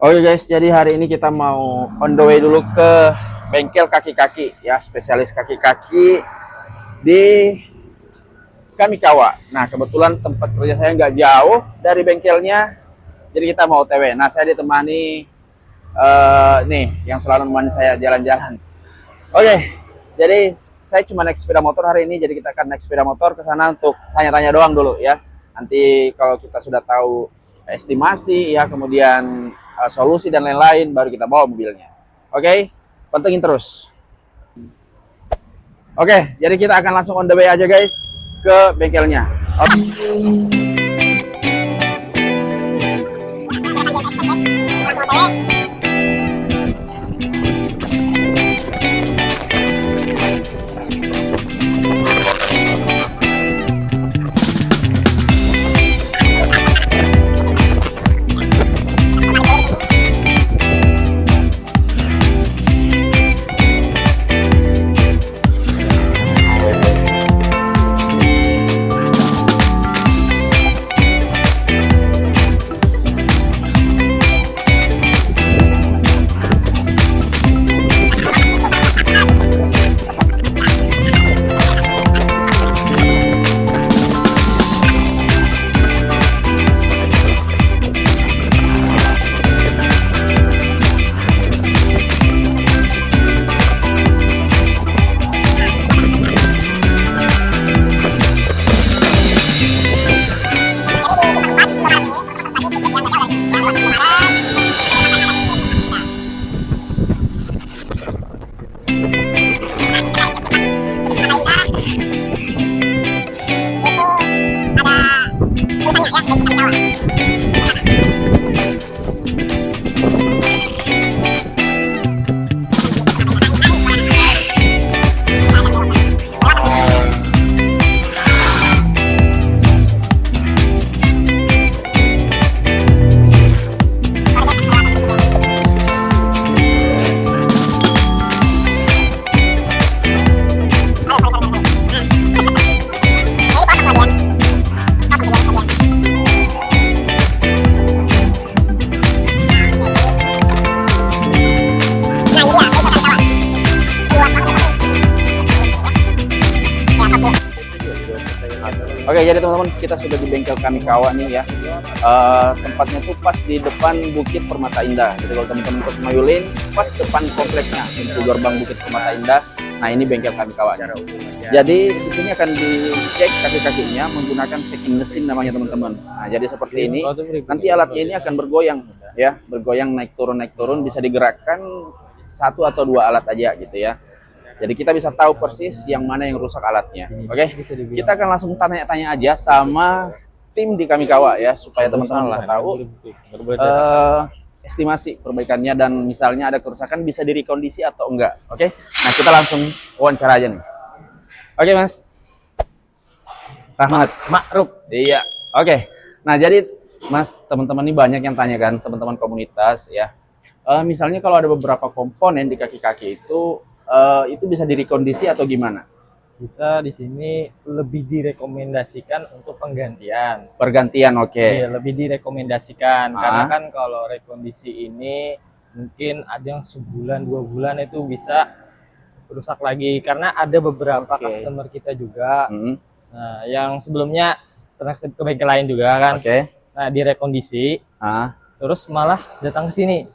Oke guys, jadi hari ini kita mau on the way dulu ke bengkel kaki-kaki ya, spesialis kaki-kaki di Kamikawa. Nah, kebetulan tempat kerja saya nggak jauh dari bengkelnya, jadi kita mau OTW. Nah, saya ditemani nih yang selalu menemani saya jalan-jalan. Oke, jadi saya cuma naik sepeda motor hari ini, jadi kita akan naik sepeda motor ke sana untuk tanya-tanya doang dulu ya. Nanti kalau kita sudah tahu estimasi ya, kemudian solusi dan lain-lain, baru kita bawa mobilnya. Oke, pantengin terus. Oke, jadi kita akan langsung on the way aja guys ke bengkelnya. Oke, jadi teman-teman, kita sudah di bengkel Kamikawa nih ya. Tempatnya tuh pas di depan Bukit Permata Indah. Jadi kalau teman-teman ke Semayulin, pas depan kompleknya, pintu gerbang Bukit Permata Indah. Nah, ini bengkel Kamikawa. Jadi di sini akan dicek kaki-kakinya menggunakan checking mesin namanya teman-teman. Nah, jadi seperti ini. Nanti alatnya ini akan bergoyang ya, bergoyang naik turun, bisa digerakkan satu atau dua alat aja gitu ya. Jadi kita bisa tahu persis yang mana yang rusak alatnya. Oke, kita akan langsung tanya-tanya aja sama tim di Kamikawa ya, supaya teman-teman bisa tahu estimasi perbaikannya dan misalnya ada kerusakan bisa direkondisi atau enggak. Oke, nah kita langsung wawancara aja nih. Oke Mas Rahmat Ma'ruf. Iya. Oke, nah jadi Mas, teman-teman ini banyak yang tanya kan, teman-teman komunitas ya. Misalnya kalau ada beberapa komponen di kaki-kaki itu bisa direkondisi atau gimana? Kita di sini lebih direkomendasikan untuk penggantian. Pergantian, oke. Iya, lebih direkomendasikan karena kan kalau rekondisi ini mungkin ada yang sebulan 2 bulan itu bisa rusak lagi karena ada beberapa customer kita juga. Nah, yang sebelumnya pernah ke bengkel lain juga kan. Nah, direkondisi, terus malah datang ke sini.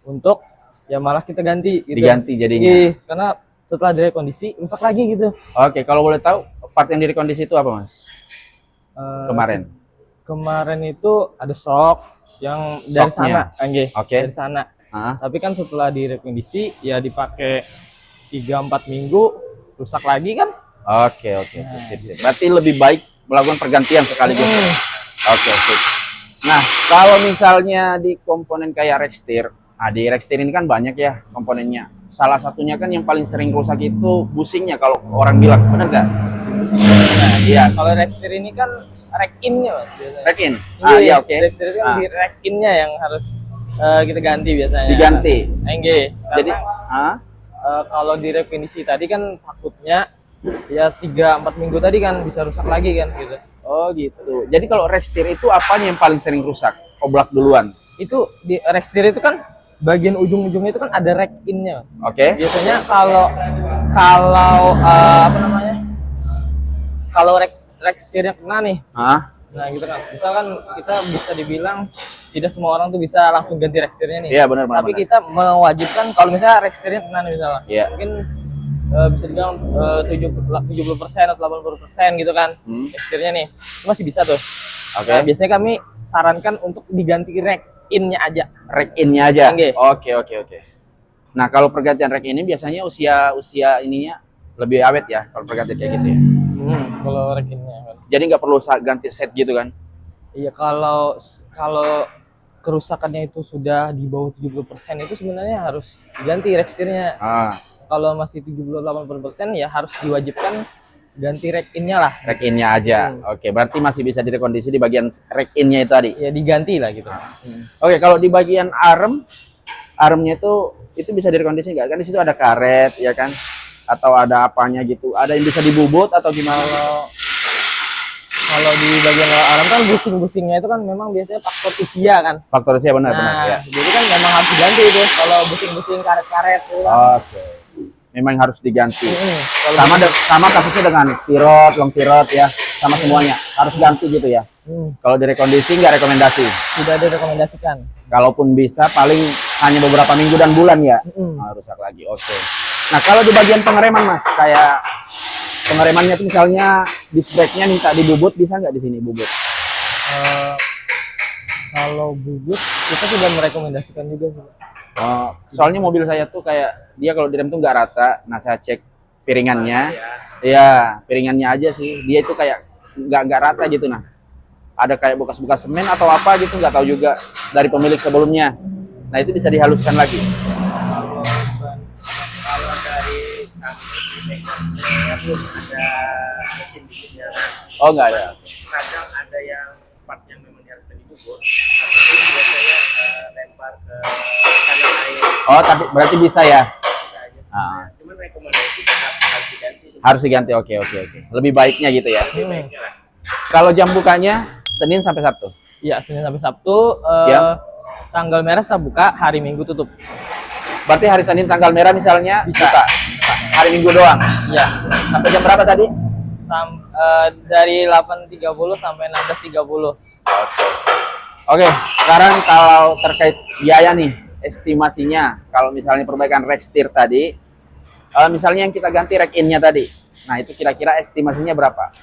Untuk ya malah kita ganti gitu. Diganti jadinya. Iya, karena setelah direkondisi rusak lagi gitu. Oke, kalau boleh tahu part yang direkondisi itu apa Mas? Kemarin itu ada shock yang dari sana, dari sana. Tapi kan setelah direkondisi ya dipakai 3-4 minggu rusak lagi kan? Oke, sip. Berarti lebih baik melakukan pergantian sekaligus. Oke, sip. Nah, kalau misalnya di komponen kayak Rextir, di Rextir ini kan banyak ya komponennya. Salah satunya kan yang paling sering rusak itu busingnya kalau orang bilang, benar nggak? Nah, iya. Kalau Rextir ini kan rack-in-nya Mas. Rack-in? Iya, oke. Rextir kan di rack-in-nya yang harus kita ganti biasanya. Diganti? Jadi, kalau di refinisi tadi kan takutnya ya 3-4 minggu tadi kan bisa rusak lagi kan gitu. Oh gitu. Jadi kalau Rextir itu apanya yang paling sering rusak? Oblak duluan? itu di rack setir itu kan bagian ujung-ujungnya itu kan ada rack in-nya. Oke. Biasanya kalau apa namanya? Kalau rack setirnya kena nih. Ah, Nah, gitu kan. Misalkan kita bisa dibilang tidak semua orang tuh bisa langsung ganti rack setirnya nih. iya benar benar. Tapi kita mewajibkan kalau misalnya rack setirnya kena nih misalnya. Iya. Mungkin bisa dibilang 70% atau 80% gitu kan. Rack setirnya nih. Itu masih bisa tuh. Oke. Nah, biasanya kami sarankan untuk diganti rack in-nya aja. Rack in-nya aja. Oke. Oke. Nah, kalau pergantian rack ini biasanya usia ininya lebih awet ya kalau pergantian kayak gitu ya. Kalau rack in-nya kan. Jadi nggak perlu ganti set gitu kan? Iya, kalau kerusakannya itu sudah di bawah 70% itu sebenarnya harus diganti rack setirnya. Ah, Kalau masih 70-80% ya harus diwajibkan ganti rack in-nya lah. rack in-nya aja. Oke, berarti masih bisa direkondisi di bagian rack in-nya itu tadi. Ya diganti lah gitu. Oke, kalau di bagian armnya itu bisa direkondisi nggak? Kan di situ ada karet, ya kan? Atau ada apanya gitu? Ada yang bisa dibubut atau gimana? Kalau di bagian arm kan busing-busingnya itu kan memang biasanya faktor usia kan. Faktor usia benar ya. Jadi kan memang harus diganti itu kalau busing-busing karet-karet itu kan. Oke. Memang harus diganti. Sama kasusnya dengan tirot, long tirot ya, sama semuanya harus ganti gitu ya. Kalau direkondisi nggak rekomendasi. Tidak ada rekomendasikan. Kalaupun bisa paling hanya beberapa minggu dan bulan ya. Rusak lagi. Oke. Nah, kalau di bagian pengereman Mas, kayak pengeremannya tuh misalnya disc brake-nya minta dibubut, bisa nggak di sini bubut? Kalau bubut kita sudah merekomendasikan juga sih. Soalnya mobil saya tuh kayak dia kalau direm tuh nggak rata. Nah, saya cek piringannya, ya piringannya aja sih. Dia itu kayak nggak rata gitu. Nah, ada kayak bekas-bekas semen atau apa gitu, nggak tahu juga dari pemilik sebelumnya. Nah, itu bisa dihaluskan lagi. Kalau dari ada mesin bikinnya. Oh, nggak ada. Kadang ada yang part yang memang harus dibubut, tapi biasanya lempar ke kanan air. Oh, tapi berarti bisa ya? Bisa aja. Cuman rekomendasi tetap harus diganti. Harus diganti. Oke. Lebih baiknya gitu ya. Baiknya lah. Kalau jam bukanya Senin sampai Sabtu. Iya, Senin sampai Sabtu. Tanggal merah kita buka, hari Minggu tutup. Berarti hari Senin tanggal merah misalnya Bisa. buka. Hari Minggu doang. Iya. Sampai jam berapa tadi? Dari 8.30 sampai 16.30. Oke, sekarang kalau terkait biaya nih, estimasinya kalau misalnya perbaikan rack setir tadi, misalnya yang kita ganti rack in-nya tadi. Nah, itu kira-kira estimasinya berapa?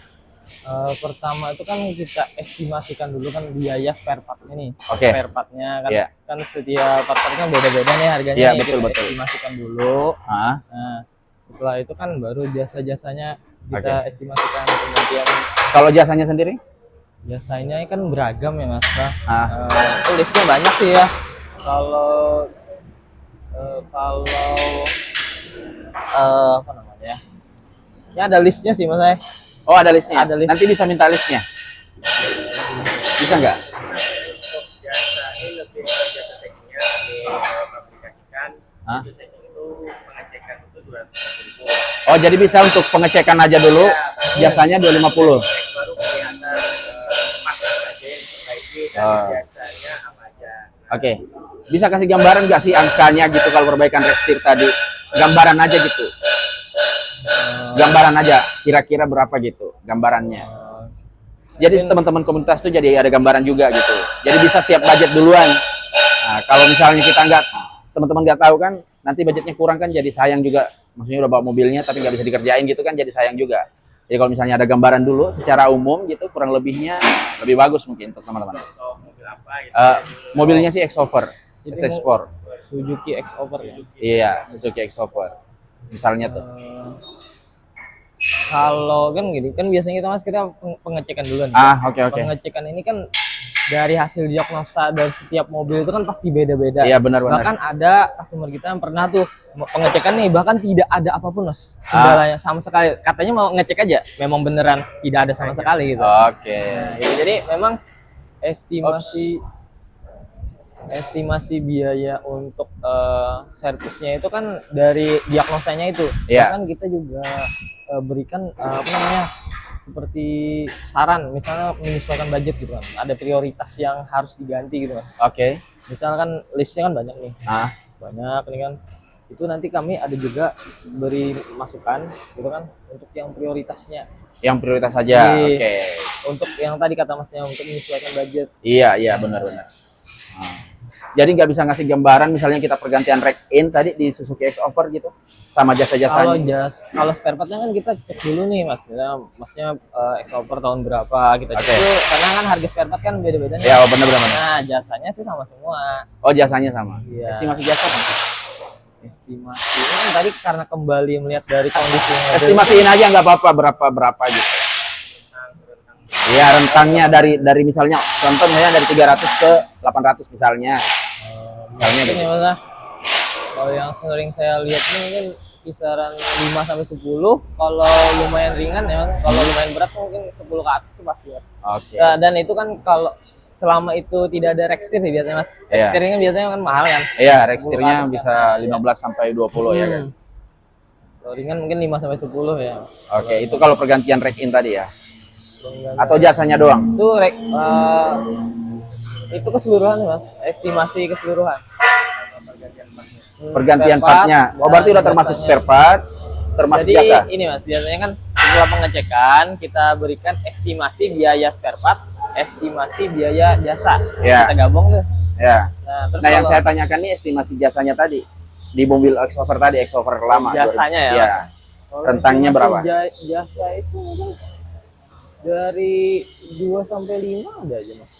Pertama itu kan kita estimasikan dulu kan biaya spare part-nya nih. Oke. Spare part-nya kan, Iya. kan setiap part kan beda-beda nih harganya. Iya, nih. betul. Kita estimasikan dulu. Ah, Nah, setelah itu kan baru jasa-jasanya kita estimasikan kemudian kalau jasanya sendiri? jasanya kan beragam ya Mas. Ah, Itu listnya banyak sih ya. Kalau apa namanya? Ya ada listnya sih Mas. oh ada listnya. Ada list. Nanti bisa minta listnya. Bisa nggak? Untuk jasa ini lebih ke jasa tekniknya kami aplikasikan. Hah? Itu setting itu pengecekan itu 250.000. Oh, jadi bisa untuk pengecekan aja dulu. Jasanya 250. Baru kelihatan pas aja yang diperbaiki dan jasanya apa aja. Oke. Bisa kasih gambaran nggak sih angkanya gitu kalau perbaikan rack setir tadi? Gambaran aja gitu. Gambaran aja. Kira-kira berapa gitu gambarannya. Jadi teman-teman komunitas tuh jadi ada gambaran juga gitu. Jadi bisa siap budget duluan. Nah, kalau misalnya kita teman-teman nggak tahu kan, nanti budgetnya kurang kan jadi sayang juga. Maksudnya udah bawa mobilnya tapi nggak bisa dikerjain gitu kan jadi sayang juga. Jadi kalau misalnya ada gambaran dulu secara umum gitu kurang lebihnya lebih bagus mungkin untuk teman-teman. Atau mobil apa gitu. Mobilnya sih X-Over, Jadi SX4. Suzuki X-Over ya. Iya, Suzuki X-Over. Misalnya tuh. Kalau kan gini, kan biasanya kita pengecekan dulu nih. Oke. Pengecekan ini kan dari hasil diagnosa dari setiap mobil itu kan pasti beda-beda. Iya, benar-benar. Bahkan ada customer kita yang pernah tuh pengecekan nih, bahkan tidak ada apapun Mas. Kendalanya sama sekali. Katanya mau ngecek aja, memang beneran tidak ada sama sekali gitu. Oke. Nah, gitu. Jadi memang estimasi biaya untuk servisnya itu kan dari diagnosanya itu. Iya. Bahkan kita juga berikan apa namanya seperti saran, misalnya menyesuaikan budget gitu kan. Ada prioritas yang harus diganti gitu Mas. Oke. misalkan listnya kan banyak nih, Ah, banyak ini kan, itu nanti kami ada juga beri masukan gitu kan untuk yang prioritasnya, yang prioritas saja. Iya. Oke. untuk yang tadi kata masnya untuk menyesuaikan budget. Iya, iya benar-benar. Ah. Jadi nggak bisa ngasih gambaran misalnya kita pergantian rack in tadi di Suzuki X-Over gitu sama Kalau jasa-jasanya. kalau spare partnya kan kita cek dulu nih mas, masnya X-Over tahun berapa kita cek Oke. dulu, karena kan harga spare part kan beda-beda nih. Ya, oh, benar-benar. Nah jasanya sih sama semua. Oh, jasanya sama. Iya. Estimasi jasa kan? Estimasi ini kan tadi karena kembali melihat dari kondisinya. Estimasiin aja nggak apa-apa berapa gitu. Iya, rentangnya dari misalnya contoh misalnya dari 300 ke 800 misalnya. Misalnya Mungkin gitu. ya mas ah. Kalau yang sering saya lihat ini mungkin kisaran 5 sampai 10. Kalau lumayan ringan ya mas. Kalau lumayan berat mungkin 10 ke atas sih pasti ya. Oke. Ya, dan itu kan kalau selama itu tidak ada rack steer sih biasanya mas. Rack Iya. steer-nya biasanya kan mahal kan. Iya, rack 10 steer-nya ke atas bisa kan. 15 sampai 20 ya kan. Kalau ringan mungkin 5 sampai 10 ya. Oke, itu kalau pergantian rack in tadi ya. Atau jasanya doang? Itu itu keseluruhan mas, estimasi keseluruhan. Pergantian Spare part, partnya. Oh, berarti udah dan termasuk jasanya. spare part, termasuk Jadi jasa. ini mas, biasanya kan setelah pengecekan kita berikan estimasi biaya spare part, estimasi biaya jasa. Ya. Kita gabung tuh. Ya. Nah, terus Nah, yang kalau saya tanyakan nih estimasi jasanya tadi di mobil X-Over tadi, X-Over lama. jasanya ya. Iya. kalau Rentangnya estimasi berapa? Jasa itu mungkin dari 2 sampai 5 ada aja mas.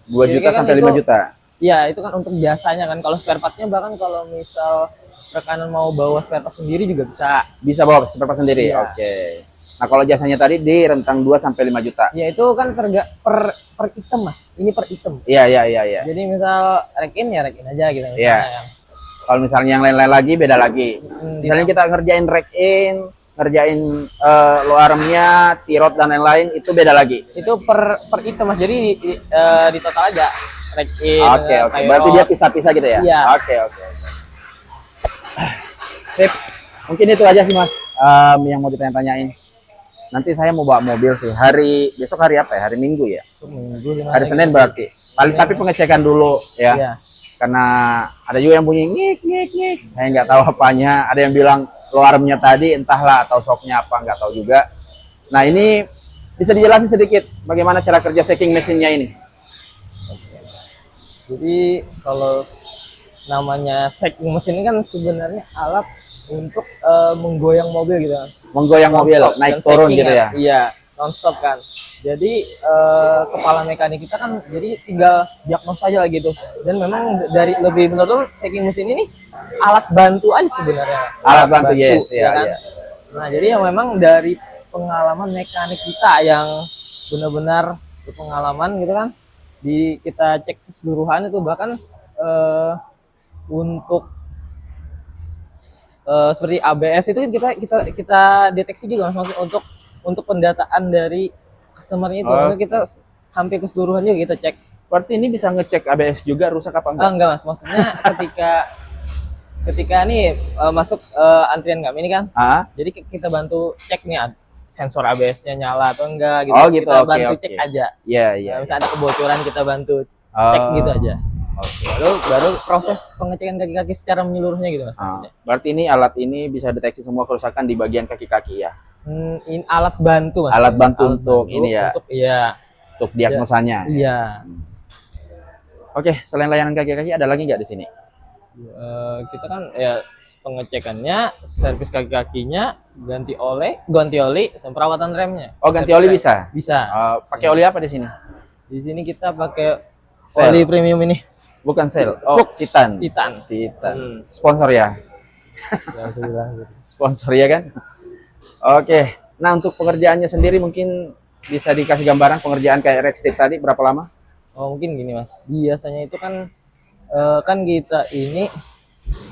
2 Jadi juta kan sampai itu- 5 juta. Iya, itu kan untuk jasanya kan. Kalau spare partnya bahkan kalau misal rekanan mau bawa spare part sendiri juga bisa. Bisa bawa spare part sendiri. Iya. Oke. Nah, kalau jasanya tadi di rentang 2 sampai 5 juta. Ya itu kan per item mas. Ini per item. Iya, iya, iya, iya. Jadi misal rekin ya rekin aja gitu. Iya. misalnya. Kalau misalnya yang lain-lain lagi beda lagi. Misalnya kita ngerjain rack in, ngerjain low armnya, tirot dan lain-lain itu beda lagi. Itu per item mas. Jadi di total aja rekin. Oke, oke. Berarti dia pisah-pisah gitu ya? Iya. Oke, oke. Sip. Mungkin itu aja sih Mas yang mau ditanya-tanyain. Nanti saya mau bawa mobil sih. Besok hari apa ya? Hari Minggu ya? Hari Senin berarti. Tapi pengecekan dulu ya. Iya. Karena ada juga yang bunyi ngik ngik ngik. Saya nggak tahu apanya. Ada yang bilang low armnya tadi entahlah atau shocknya apa nggak tahu juga. Nah ini bisa dijelasin sedikit bagaimana cara kerja shaking mesinnya ini? Jadi kalau namanya shaking mesin ini kan sebenarnya alat untuk menggoyang mobil gitu kan. Menggoyang mobil, Non-stop, naik dan turun shaking gitu ya? Iya, non-stop kan. Jadi kepala mekanik kita kan jadi tinggal diagnosa aja lah gitu. Dan memang dari lebih benar-benar shaking mesin ini alat bantu aja sebenarnya. Alat bantu, yes, ya ya, kan. ya. Nah, jadi yang memang dari pengalaman mekanik kita yang benar-benar berpengalaman gitu kan. Kita cek keseluruhan itu bahkan untuk seperti ABS itu kita deteksi juga Mas, maksudnya untuk pendataan dari customer-nya itu. Oh. Makanya kita hampir keseluruhan juga kita cek. Berarti ini bisa ngecek ABS juga rusak apa enggak? Enggak Mas, maksudnya ketika nih masuk antrian kami ini kan. Ah? Jadi kita bantu cek nih sensor ABS-nya nyala atau enggak gitu. Oh, gitu, Kita oke, bantu oke. cek aja. Iya, iya. Nah, misalnya ada kebocoran kita bantu cek Oh, gitu aja. oke. Baru proses pengecekan kaki-kaki secara menyeluruhnya gitu Mas. Ah, maksudnya. berarti ini alat ini bisa deteksi semua kerusakan di bagian kaki-kaki ya? Ini alat bantu Mas. Alat bantu untuk ini ya? Untuk iya. Untuk diagnosanya. Iya. Oke, selain layanan kaki-kaki ada lagi nggak di sini? Kita kan ya pengecekannya, servis kaki-kakinya, ganti oli, dan perawatan remnya. Oh, ganti oli bisa? Bisa. Pakai oli apa di sini? Di sini kita pakai Shell. oli premium ini. Bukan Shell. Oh, Flux. Titan. Titan. Titan. Sponsor ya? Ya, aku bilang gitu. Sponsor ya kan? Oke. Nah, untuk pengerjaannya sendiri mungkin bisa dikasih gambaran pengerjaan kayak rack stick tadi berapa lama? Oh mungkin gini Mas. Biasanya itu kan kita ini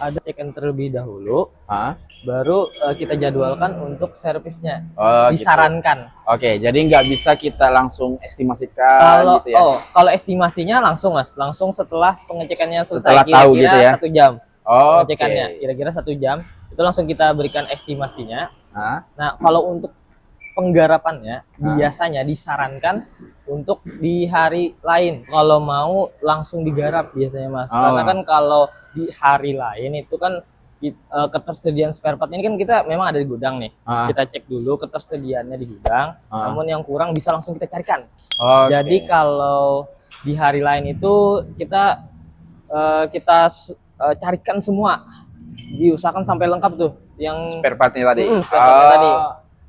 ada cekan terlebih dahulu, Ah? baru kita jadwalkan untuk servisnya. Oh, gitu. Disarankan. Oke, jadi nggak bisa kita langsung estimasikan Kalau gitu ya? kalau estimasinya langsung Mas, langsung setelah pengecekannya selesai, Setelah tahu kira-kira gitu ya? 1 jam. Oke. Pengecekannya kira-kira 1 jam, itu langsung kita berikan estimasinya. Ah? Nah kalau untuk penggarapannya biasanya disarankan untuk di hari lain kalau mau langsung digarap biasanya Mas. Karena kan kalau di hari lain itu kan ketersediaan spare part ini kan kita memang ada di gudang nih. Kita cek dulu ketersediaannya di gudang. Namun yang kurang bisa langsung kita carikan. Jadi kalau di hari lain itu kita carikan semua, diusahakan sampai lengkap tuh yang spare partnya tadi. Spare partnya tadi.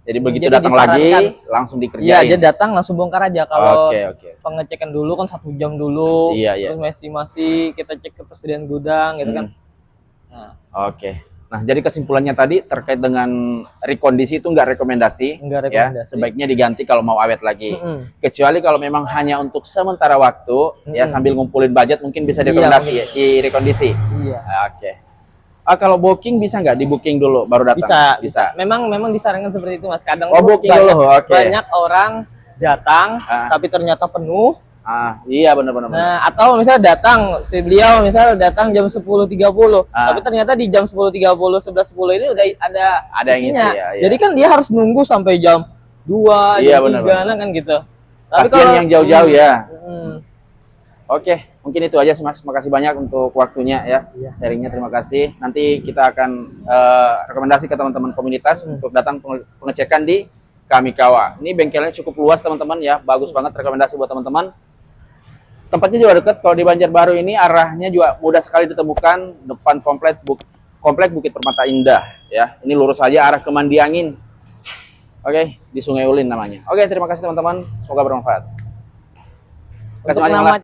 Jadi begitu datang lagi langsung dikerjain. Iya, dia datang langsung bongkar aja. Kalau pengecekan dulu kan 1 jam dulu. Terus estimasi kita cek ketersediaan gudang gitu kan. Nah. Nah, jadi kesimpulannya tadi terkait dengan rekondisi itu enggak rekomendasi. Ya, sebaiknya diganti kalau mau awet lagi. Kecuali kalau memang hanya untuk sementara waktu, ya sambil ngumpulin budget mungkin bisa direkomendasi ya, di rekondisi. Iya. Kalau booking bisa nggak di booking dulu baru datang? Bisa. Memang disarankan seperti itu Mas. Kadang booking dulu. Banyak orang datang tapi ternyata penuh. Iya benar-benar. Nah, atau misalnya datang si beliau misal datang jam 10.30, tapi ternyata di jam 10.30 11.10 ini udah ada isinya. Jadi kan dia harus nunggu sampai jam 2, jam 3 kan gitu. Tapi kalau yang jauh-jauh ya. Mungkin itu aja sih Mas. Makasih banyak untuk waktunya ya. Sharingnya terima kasih. Nanti kita akan rekomendasi ke teman-teman komunitas untuk datang pengecekan di Kamikawa. Ini bengkelnya cukup luas teman-teman ya. Bagus banget, rekomendasi buat teman-teman. Tempatnya juga dekat. Kalau di Banjarbaru ini arahnya juga mudah sekali ditemukan. Depan komplek Bukit Permata Indah ya. Ini lurus saja arah ke Mandiangin. Di Sungai Ulin namanya. Terima kasih teman-teman. Semoga bermanfaat. Terima kasih banyak.